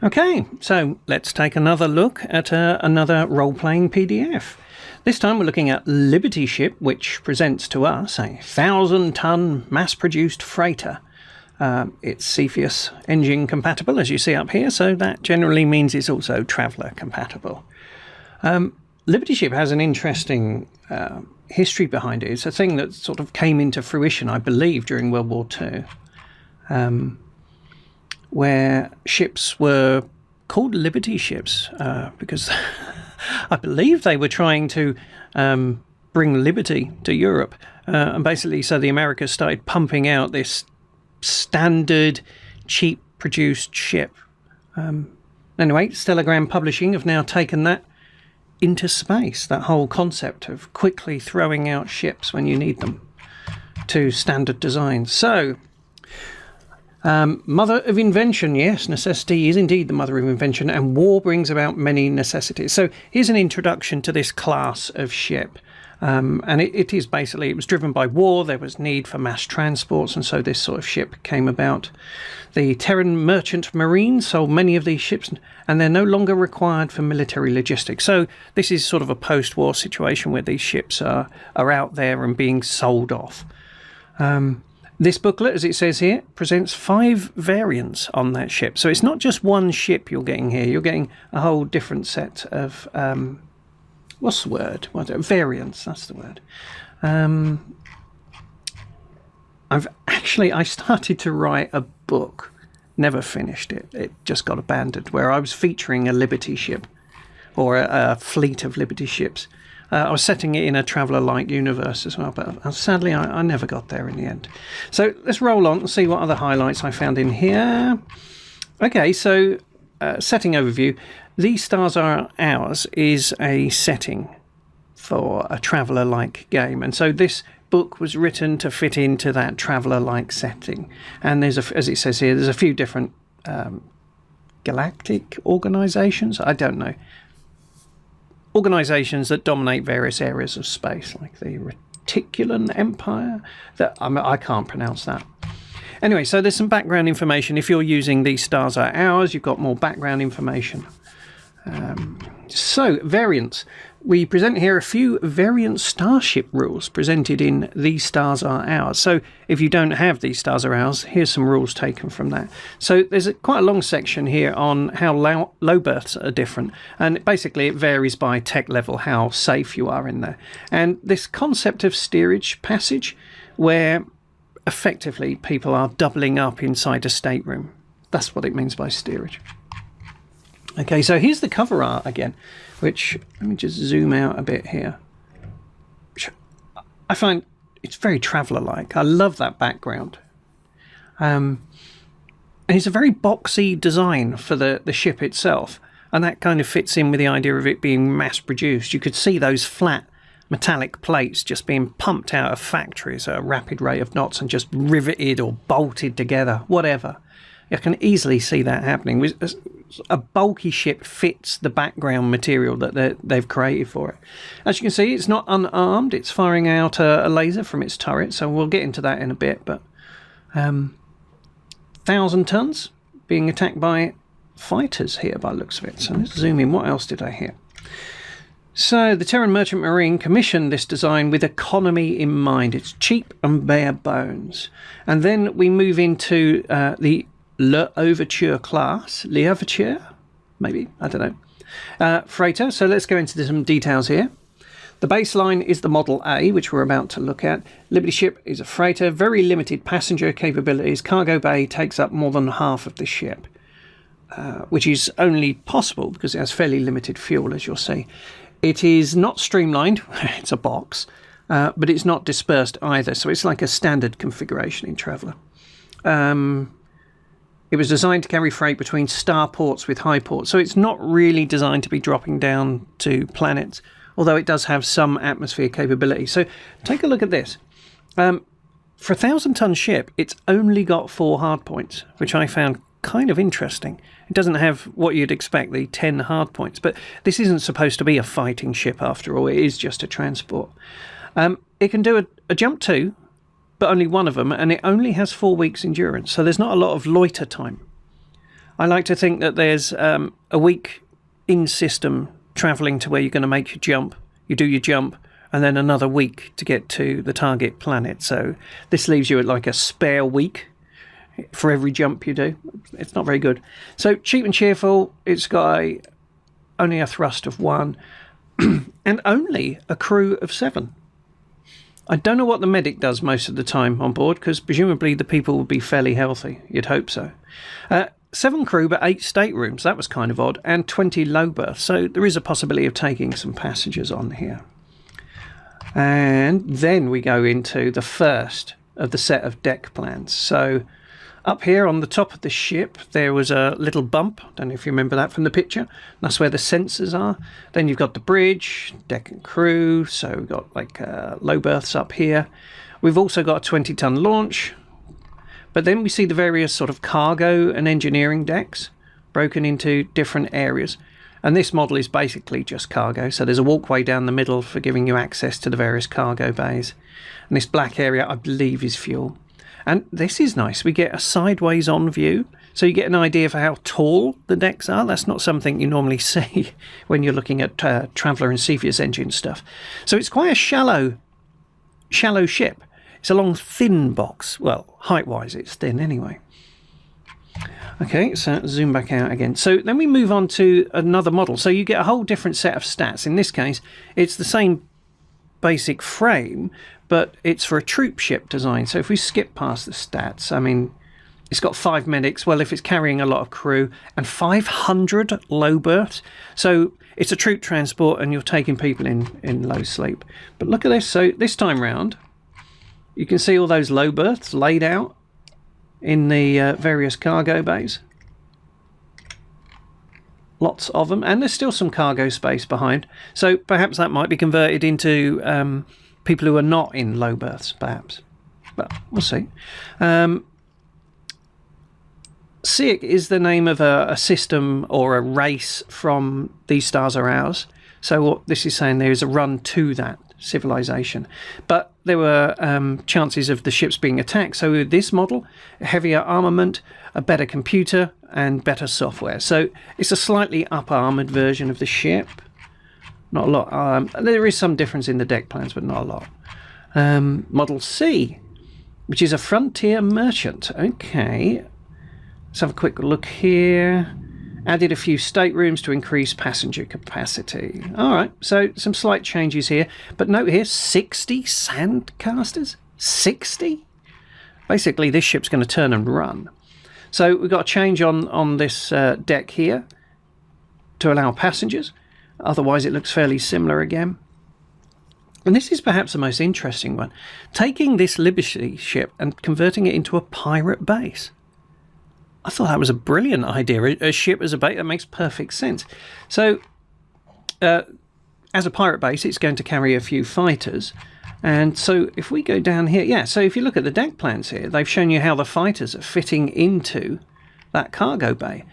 Okay, so let's take another look at another role-playing PDF. This time we're looking at Liberty Ship, which presents to us a 1,000-ton mass-produced freighter. It's Cepheus engine compatible, as you see up here, so that generally means it's also traveller compatible. Liberty Ship has an interesting history behind it. It's a thing that sort of came into fruition, I believe, during World War II. Where ships were called Liberty ships because I believe they were trying to bring liberty to Europe. And basically, so the Americas started pumping out this standard, cheap-produced ship. Anyway, Stellagram Publishing have now taken that into space, that whole concept of quickly throwing out ships when you need them to standard designs. So, mother of invention, yes, necessity is indeed the mother of invention, and war brings about many necessities. So here's an introduction to this class of ship. And it is basically, it was driven by war, there was need for mass transports, and so this sort of ship came about. The Terran Merchant Marine sold many of these ships, and they're no longer required for military logistics. So this is sort of a post-war situation where these ships are out there and being sold off. This booklet, as it says here, presents 5 variants on that ship. So it's not just one ship you're getting here. You're getting a whole different set of, what's the word? Variants, that's the word. I started to write a book, never finished it. It just got abandoned, where I was featuring a Liberty ship, or a fleet of Liberty ships. I was setting it in a traveller-like universe as well, but sadly I never got there in the end. So let's roll on and see what other highlights I found in here. Okay, so setting overview. These Stars Are Ours is a setting for a traveller-like game, and so this book was written to fit into that traveller-like setting. And there's, as it says here, there's a few different galactic organisations, I don't know, organisations that dominate various areas of space, like the Reticulan Empire. I can't pronounce that. Anyway, so there's some background information. If you're using These Stars Are Ours, you've got more background information. So, variants. We present here a few variant starship rules presented in These Stars Are Ours. So if you don't have These Stars Are Ours, here's some rules taken from that. So there's quite a long section here on how low berths are different. And basically it varies by tech level how safe you are in there. And this concept of steerage passage, where effectively people are doubling up inside a stateroom. That's what it means by steerage. Okay, so here's the cover art again, which, let me just zoom out a bit here. I find it's very traveller-like. I love that background. And it's a very boxy design for the ship itself, and that kind of fits in with the idea of it being mass-produced. You could see those flat metallic plates just being pumped out of factories at a rapid rate of knots and just riveted or bolted together, whatever. I can easily see that happening. A bulky ship fits the background material that they've created for it. As you can see, it's not unarmed. It's firing out a laser from its turret, so we'll get into that in a bit. But 1,000 tons being attacked by fighters here by the looks of it. So let's zoom in. What else did I hear? So the Terran Merchant Marine commissioned this design with economy in mind. It's cheap and bare bones. And then we move into the L'Ouverture class, L'Ouverture, maybe, I don't know, freighter. So let's go into some details here. The baseline is the Model A, which we're about to look at. Liberty Ship is a freighter, very limited passenger capabilities. Cargo bay takes up more than half of the ship, which is only possible because it has fairly limited fuel, as you'll see. It is not streamlined, it's a box, but it's not dispersed either, so it's like a standard configuration in Traveller. It was designed to carry freight between star ports with high ports, so it's not really designed to be dropping down to planets, although it does have some atmosphere capability. So take a look at this. For a 1,000-ton ship, it's only got 4 hardpoints, which I found kind of interesting. It doesn't have what you'd expect, the 10 hardpoints, but this isn't supposed to be a fighting ship after all. It is just a transport. It can do a jump too, but only one of them, and it only has 4 weeks endurance, so there's not a lot of loiter time. I like to think that there's a week in system travelling to where you're going to make your jump. You do your jump, and then another week to get to the target planet. So this leaves you at like a spare week for every jump you do. It's not very good. So cheap and cheerful. It's got only a thrust of 1 and only a crew of 7. I don't know what the medic does most of the time on board, because presumably the people will be fairly healthy. You'd hope so. 7 crew, but 8 staterooms. That was kind of odd. And 20 low berths. So there is a possibility of taking some passengers on here. And then we go into the first of the set of deck plans. So up here on the top of the ship, there was a little bump. I don't know if you remember that from the picture. That's where the sensors are. Then you've got the bridge, deck and crew. So we've got like low berths up here. We've also got a 20-ton launch. But then we see the various sort of cargo and engineering decks broken into different areas. And this model is basically just cargo. So there's a walkway down the middle for giving you access to the various cargo bays. And this black area, I believe, is fuel. And this is nice. We get a sideways on view. So you get an idea for how tall the decks are. That's not something you normally see when you're looking at Traveller and Cepheus engine stuff. So it's quite a shallow ship. It's a long, thin box. Well, height-wise, it's thin anyway. Okay, so zoom back out again. So then we move on to another model. So you get a whole different set of stats. In this case, it's the same basic frame, but it's for a troop ship design. So if we skip past the stats, I mean, it's got 5 medics. Well, if it's carrying a lot of crew, and 500 low berths. So it's a troop transport, and you're taking people in low sleep. But look at this. So this time round, you can see all those low berths laid out in the various cargo bays. Lots of them, and there's still some cargo space behind. So perhaps that might be converted into people who are not in low berths, perhaps. But we'll see. SIC is the name of a system or a race from These Stars Are Ours. So what this is saying, there is a run to that civilization. But there were chances of the ships being attacked. So with this model, heavier armament, a better computer, and better software. So it's a slightly up-armoured version of the ship. Not a lot. There is some difference in the deck plans, but not a lot. Model C, which is a frontier merchant. Okay. Let's have a quick look here. Added a few staterooms to increase passenger capacity. All right, so some slight changes here. But note here, 60 sandcasters? 60? Basically, this ship's going to turn and run. So we've got a change on this deck here to allow passengers. Otherwise, it looks fairly similar again. And this is perhaps the most interesting one. Taking this Liberty ship and converting it into a pirate base. I thought that was a brilliant idea. A ship as a base, that makes perfect sense. So, as a pirate base, it's going to carry a few fighters. And so if we go down here, yeah, so if you look at the deck plans here, they've shown you how the fighters are fitting into that cargo bay.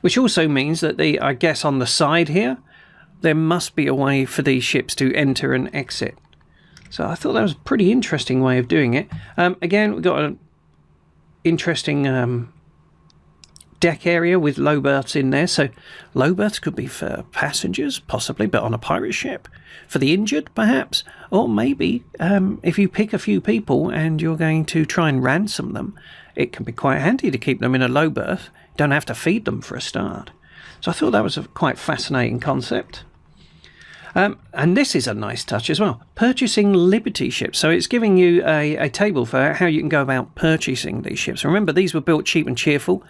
Which also means that I guess on the side here, there must be a way for these ships to enter and exit. So I thought that was a pretty interesting way of doing it. Again, we've got an interesting deck area with low berths in there. So low berths could be for passengers, possibly, but on a pirate ship. For the injured, perhaps. Or maybe if you pick a few people and you're going to try and ransom them, it can be quite handy to keep them in a low berth. You don't have to feed them for a start. So I thought that was a quite fascinating concept. And this is a nice touch as well. Purchasing Liberty ships. So it's giving you a table for how you can go about purchasing these ships. Remember, these were built cheap and cheerful.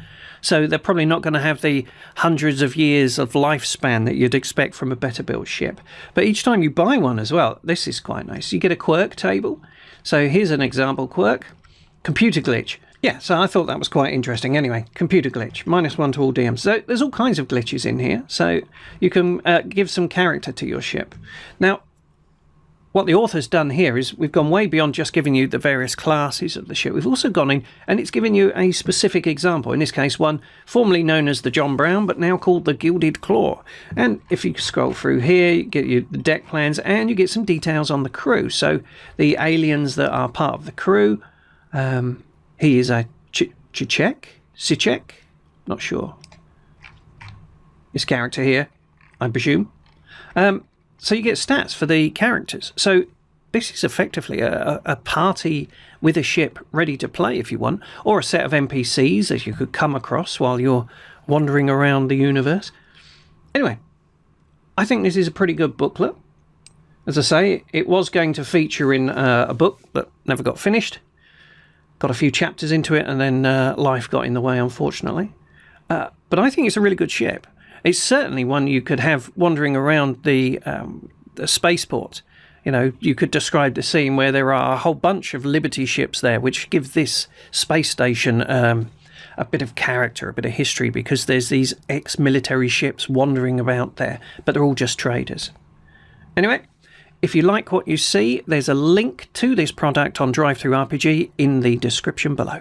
So they're probably not going to have the hundreds of years of lifespan that you'd expect from a better built ship. But each time you buy one as well, this is quite nice. You get a Quirk table. So here's an example Quirk. Computer glitch. Yeah, so I thought that was quite interesting. Anyway, computer glitch. -1 to all DMs. So there's all kinds of glitches in here. So you can give some character to your ship. Now, what the author's done here is we've gone way beyond just giving you the various classes of the ship. We've also gone in and it's given you a specific example. In this case, one formerly known as the John Brown, but now called the Gilded Claw. And if you scroll through here, you get the deck plans and you get some details on the crew. So the aliens that are part of the crew. He is a Sichek? Not sure. this character here, I presume. So you get stats for the characters. So this is effectively a party with a ship ready to play if you want, or a set of NPCs that you could come across while you're wandering around the universe. Anyway, I think this is a pretty good booklet. As I say, it was going to feature in a book that never got finished. Got a few chapters into it, and then life got in the way, unfortunately. But I think it's a really good ship. It's certainly one you could have wandering around the spaceport. You know, you could describe the scene where there are a whole bunch of Liberty ships there, which give this space station a bit of character, a bit of history, because there's these ex-military ships wandering about there, but they're all just traders. Anyway, if you like what you see, there's a link to this product on Drive-Thru RPG in the description below.